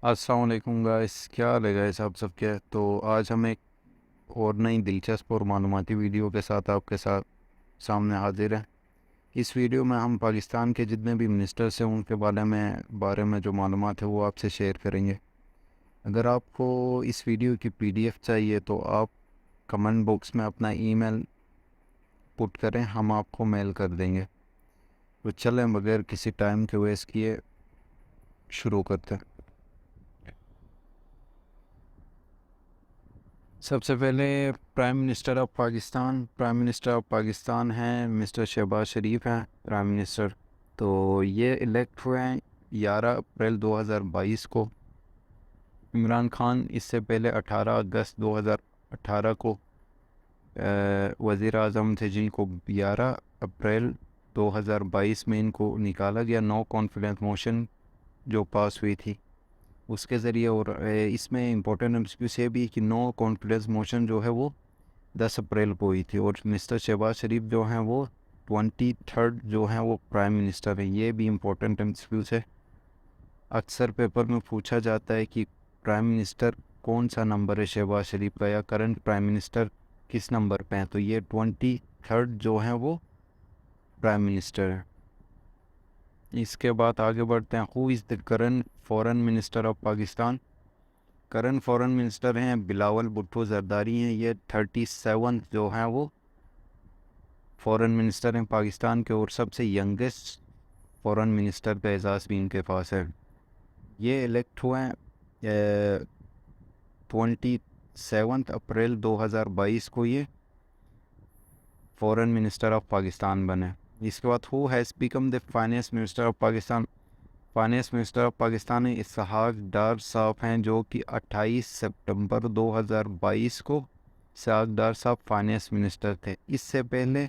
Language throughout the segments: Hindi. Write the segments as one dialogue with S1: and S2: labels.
S1: अस्सलाम वालेकुम गाइस, क्या हाल है गाइस आप सबके। तो आज हम एक और नई दिलचस्प और मालूमाती वीडियो के साथ आपके साथ सामने हाजिर हैं। इस वीडियो में हम पाकिस्तान के जितने भी मिनिस्टर्स हैं उनके बारे में जो मालूमात है वो आपसे शेयर करेंगे। अगर आपको इस वीडियो की पीडीएफ चाहिए तो आप कमेंट बॉक्स में अपना ईमेल पुट करें, हम आपको मेल कर देंगे। तो चलें बगैर किसी टाइम के वेस्ट किए शुरू करते हैं। सबसे पहले प्राइम मिनिस्टर ऑफ पाकिस्तान हैं मिस्टर शहबाज शरीफ हैं प्राइम मिनिस्टर। तो ये इलेक्ट हुए हैं 11 अप्रैल 2022 को। इमरान खान इससे पहले 18 अगस्त 2018 को वज़ीर आज़म थे, जिनको 11 अप्रैल 2022 में इनको निकाला गया। नो कॉन्फिडेंस मोशन जो पास हुई थी उसके ज़रिए। और इसमें इम्पोर्टेंट एमसीक्यूज़ ये भी कि नो कॉन्फिडेंस मोशन जो है वो 10 अप्रैल को हुई थी। और मिस्टर शहबाज शरीफ जो हैं वो 23 जो हैं वो प्राइम मिनिस्टर हैं। ये भी इम्पोर्टेंट एमसीक्यूज़ है। अक्सर पेपर में पूछा जाता है कि प्राइम मिनिस्टर कौन सा नंबर है शहबाज शरीफ का, या करंट प्राइम मिनिस्टर किस नंबर पे हैं। तो ये 23 जो हैं वो प्राइम मिनिस्टर है। इसके बाद आगे बढ़ते हैं। Who is the current foreign minister of Pakistan. Current foreign minister हैं बिलावल भुट्टो जरदारी हैं। ये 37 जो हैं वो फॉरेन मिनिस्टर हैं पाकिस्तान के, और सबसे यंगेस्ट फॉरेन मिनिस्टर का एजाज़ भी इनके पास है। ये इलेक्ट हुए हैं 27 अप्रैल 2022 को ये फॉरेन मिनिस्टर ऑफ पाकिस्तान बने। इसके बाद who has become the finance minister of Pakistan. Finance minister of Pakistan Ishaq Dar साहब हैं, जो कि 28 सितंबर 2022 को इसहाक डार साहब फाइनेंस मिनिस्टर थे। इससे पहले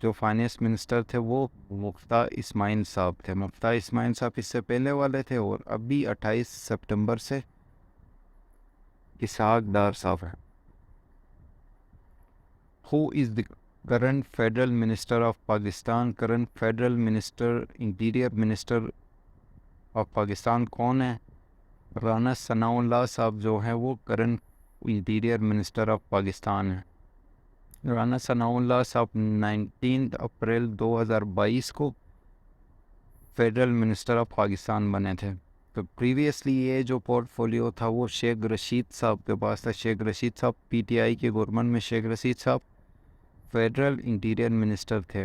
S1: जो फाइनेंस मिनिस्टर थे वो मुफ्ता इस्माइल साहब थे। मुफ्ता इस्माइल साहब इससे पहले वाले थे, और अभी 28 सितंबर से इसहाक डार साहब हैं। Who is the current federal minister of Pakistan. Current federal minister interior minister of Pakistan कौन है। राना सनाउल्लाह साहब जो हैं वो current interior minister of Pakistan है। राना सनाउल्लाह साहब 19 अप्रैल 2022 को फेडरल मिनिस्टर ऑफ पाकिस्तान बने थे। तो प्रीवियसली ये जो पोर्टफोलियो था वो शेख रशीद साहब के पास था। शेख रशीद साहब पीटीआई के गवर्नमेंट में शेख रशीद साहब फेडरल इंटीरियर मिनिस्टर थे।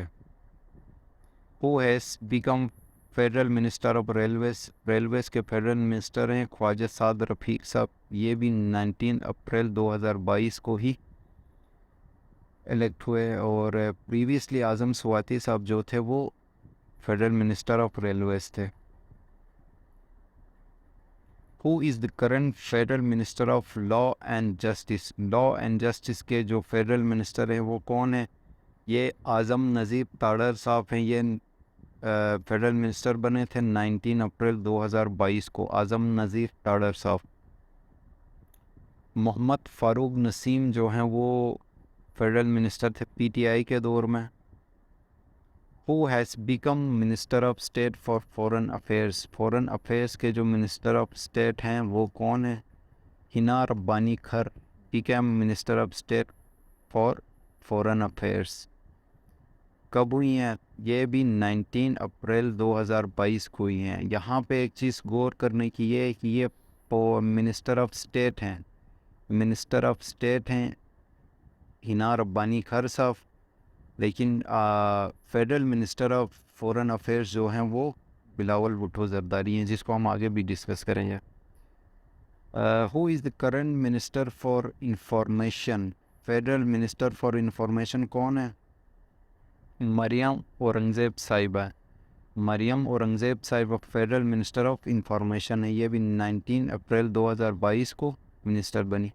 S1: Who has become federal minister of Railways के फेडरल मिनिस्टर हैं ख्वाजा साद रफ़ीक साहब। ये भी 19 अप्रैल 2022 को ही इलेक्ट हुए। और प्रीवियसली आज़म स्वाति साहब जो थे वो फेडरल मिनिस्टर ऑफ रेलवेज़ थे। Who is the current federal minister of law and justice. Law and justice के जो फेडरल मिनिस्टर हैं वो कौन है। ये आज़म नज़ीर ताड़र साहब हैं। ये फेडरल मिनिस्टर बने थे 19 अप्रैल 2022 को, आज़म नज़ीर ताड़र साहब। मोहम्मद फ़ारूक नसीम जो हैं वो फेडरल मिनिस्टर थे पीटीआई के दौर में। Who has become minister of state for foreign affairs. Foreign affairs के जो मिनिस्टर ऑफ स्टेट हैं वो कौन है। हिना रब्बानी खर become minister of state for foreign affairs. कब हुई हैं। ये भी 19 अप्रैल 2022 को हुई हैं। यहाँ पे एक चीज़ गौर करने की ये है कि ये मिनिस्टर ऑफ स्टेट हैं। मिनिस्टर ऑफ स्टेट हैं हिना रब्बानी खर साहब, लेकिन federal minister of foreign affairs जो हैं वो बिलावल भुट्टो जरदारी हैं, जिसको हम आगे भी डिस्कस करेंगे। Who is the current minister for information. Federal minister for information कौन है। मरियम औरंगज़ेब साहिबा। मरियम औरंगज़ेब साहिबा फेडरल मिनिस्टर ऑफ इंफॉर्मेशन है। ये भी 19 अप्रैल 2022 को मिनिस्टर बनी।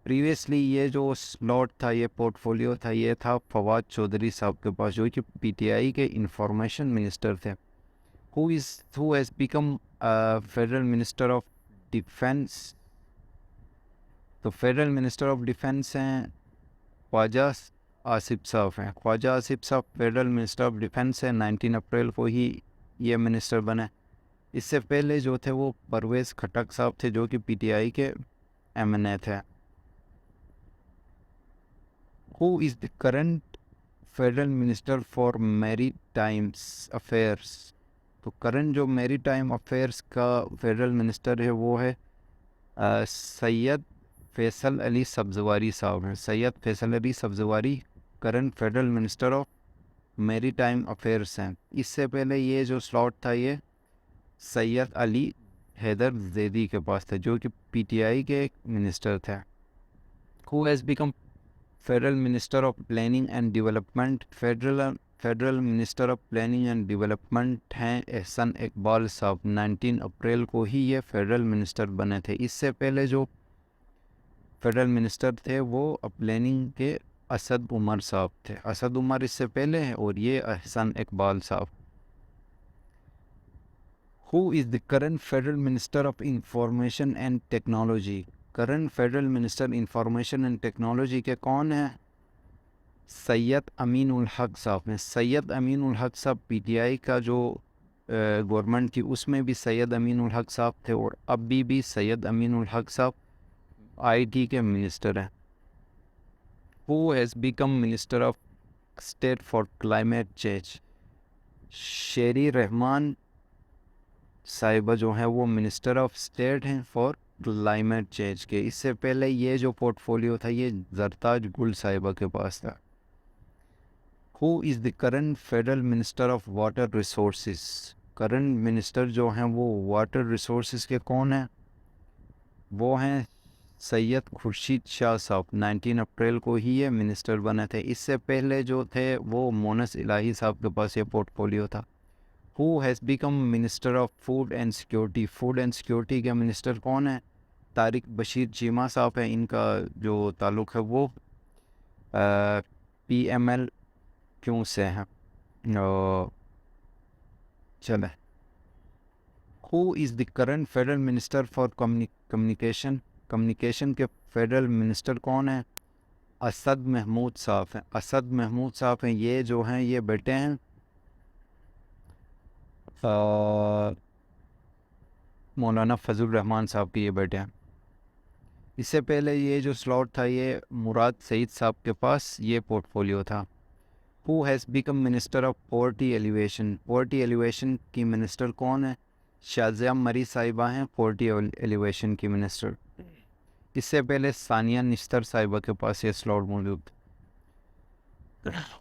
S1: प्रीवियसली ये जो स्लॉट था, ये पोर्टफोलियो था, ये था फवाद चौधरी साहब के पास, जो कि पीटीआई के इंफॉर्मेशन मिनिस्टर थे। Who has become federal minister of defence. तो फेडरल मिनिस्टर ऑफ डिफेंस हैं ख्वाजा आसिफ साहब हैं। ख्वाजा आसिफ साहब फेडरल मिनिस्टर ऑफ डिफेंस है। 19 अप्रैल को ही ये मिनिस्टर बने। इससे पहले जो थे वो परवेज़ खटक साहब थे जो कि पीटीआई के एमएनए थे। Who is the current federal minister for maritimes affairs? तो करंट जो मैरीटाइम अफेयर्स का फेडरल मिनिस्टर है वो है सैयद फैसल अली सब्जवारी साहब हैं। Syed Faisal Ali Sabzwari current federal minister of maritime affairs हैं। इससे पहले ये जो स्लॉट था ये सैयद अली हैदर जैदी के पास था जो कि पीटीआई के एक मिनिस्टर थे। Who has become federal minister of planning and development? Federal minister of planning and development हैं एहसन इकबाल साहब। 19 अप्रैल को ही ये फेडरल मिनिस्टर बने थे। इससे पहले जो फेडरल मिनिस्टर थे वो प्लानिंग के असद उमर साहब थे। असद उमर इससे पहले हैं और ये एहसन इकबाल साहब। Who is the current federal minister of information and technology? Current federal minister information and technology के कौन हैं? सैयद अमीन उल हक साहब हैं। सैयद अमीन उल हक साहब पीटीआई का जो गवर्नमेंट थी उसमें भी सैयद अमीन उल हक साहब थे और अभी भी सैयद अमीन उल हक साहब आईटी के मिनिस्टर हैं। Who has become minister of state for climate change? शेरी रहमान साहिबा जो हैं वो मिनिस्टर ऑफ स्टेट हैं फॉर क्लाइमेट चेंज के। इससे पहले ये जो पोर्टफोलियो था ये जरताज गुल साहिबा के पास था। Who is the current federal minister of water resources? Current minister जो हैं वो वाटर रिसोर्सेज के कौन हैं? वो हैं सैयद खुर्शीद शाह साहब। 19 अप्रैल को ही ये मिनिस्टर बने थे। इससे पहले जो थे वो मोनस इलाही साहब के पास ये पोर्टफोलियो था। Who has become minister of food and security? Food and security के मिनिस्टर कौन है? तारिक बशीर चीमा साहब हैं। इनका जो ताल्लुक़ है वो PML क्यों से हैं। चले। Who is the current federal minister for communication? Communication के फेडरल मिनिस्टर कौन है? असद महमूद साहब हैं। असद महमूद साहब हैं। ये जो हैं ये बेटे हैं मौलाना फजल रहमान साहब के ये बेटे हैं। इससे पहले ये जो स्लॉट था ये मुराद सईद साहब के पास ये पोर्टफोलियो था। Who has become minister of poverty elevation? Poverty elevation की मिनिस्टर कौन है? शाजिया मरी साहिबा हैं पोवर्टी एलिवेशन की मिनिस्टर। इससे पहले सानिया निस्तर साहिबा के पास ये स्लॉट मौजूद।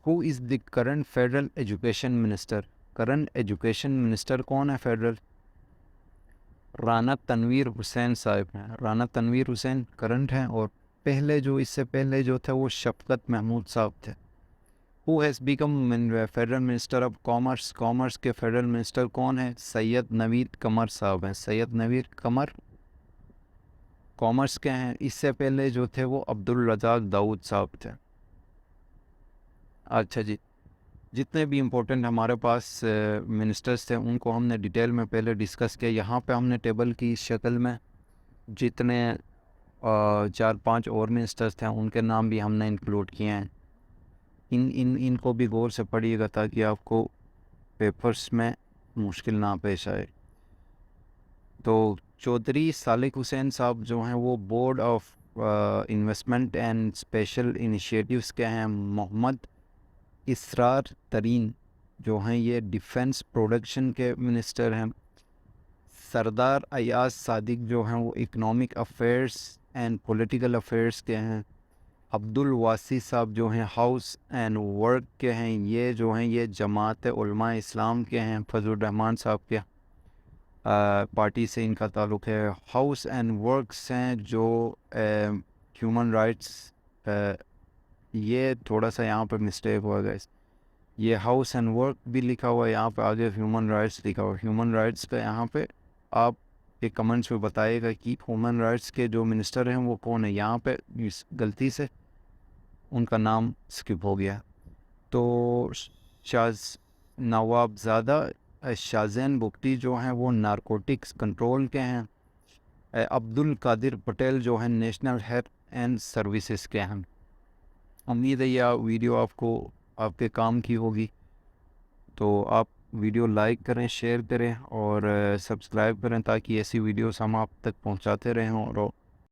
S1: Who is the current federal education minister? Current education minister कौन है फेडरल? राना तनवीर हुसैन साहिब हैं। राना तनवीर हुसैन करंट हैं और पहले जो इससे पहले जो थे वो शफकत महमूद साहब थे। Who has become federal minister of commerce? Commerce के फेडरल मिनिस्टर कौन है? सैयद नवीद कमर साहब हैं। सैयद नवीद कमर कॉमर्स के हैं। इससे पहले जो थे वो अब्दुल रज़ाक दाऊद साहब थे। अच्छा जी, जितने भी इम्पोर्टेंट हमारे पास मिनिस्टर्स थे उनको हमने डिटेल में पहले डिस्कस किया। यहाँ पे हमने टेबल की शक्ल में जितने 4-5 और मिनिस्टर्स थे उनके नाम भी हमने इंक्लूड किए हैं। इनको भी गौर से पढ़िएगा ताकि आपको पेपर्स में मुश्किल ना पेश आए। तो चौधरी सालिक हुसैन साहब जो हैं वो board of investment and special initiatives के हैं। मोहम्मद इसरार तरीन जो हैं ये डिफेंस प्रोडक्शन के मिनिस्टर हैं। सरदार अयाज सादिक जो हैं वो economic affairs and political affairs के हैं। अब्दुल वासी साहब जो हैं हाउस एंड वर्क के हैं। ये जो हैं ये जमात उलमा इस्लाम के हैं। फजल रहमान साहब के पार्टी से इनका ताल्लुक़ है। हाउस एंड वर्क्स हैं जो ह्यूमन राइट्स, ये थोड़ा सा यहाँ पर मिस्टेक हुआ गया। ये हाउस एंड वर्क भी लिखा हुआ है, यहाँ पे आगे ह्यूमन राइट्स लिखा हुआ है। ह्यूमन राइट्स का यहाँ पे आप एक कमेंट्स में बताइएगा कि ह्यूमन राइट्स के जो मिनिस्टर हैं वो कौन है। यहाँ पे इस गलती से उनका नाम स्किप हो गया। तो नवाबज़ादा शाहजैन बुख्ती जो हैं वो नारकोटिक्स कंट्रोल के हैं। अब्दुल कादिर पटेल जो हैं नेशनल हेल्थ एंड सर्विसेज के हैं। उम्मीद है यह वीडियो आपको आपके काम की होगी। तो आप वीडियो लाइक करें, शेयर करें और सब्सक्राइब करें ताकि ऐसी वीडियोस हम आप तक पहुंचाते रहें और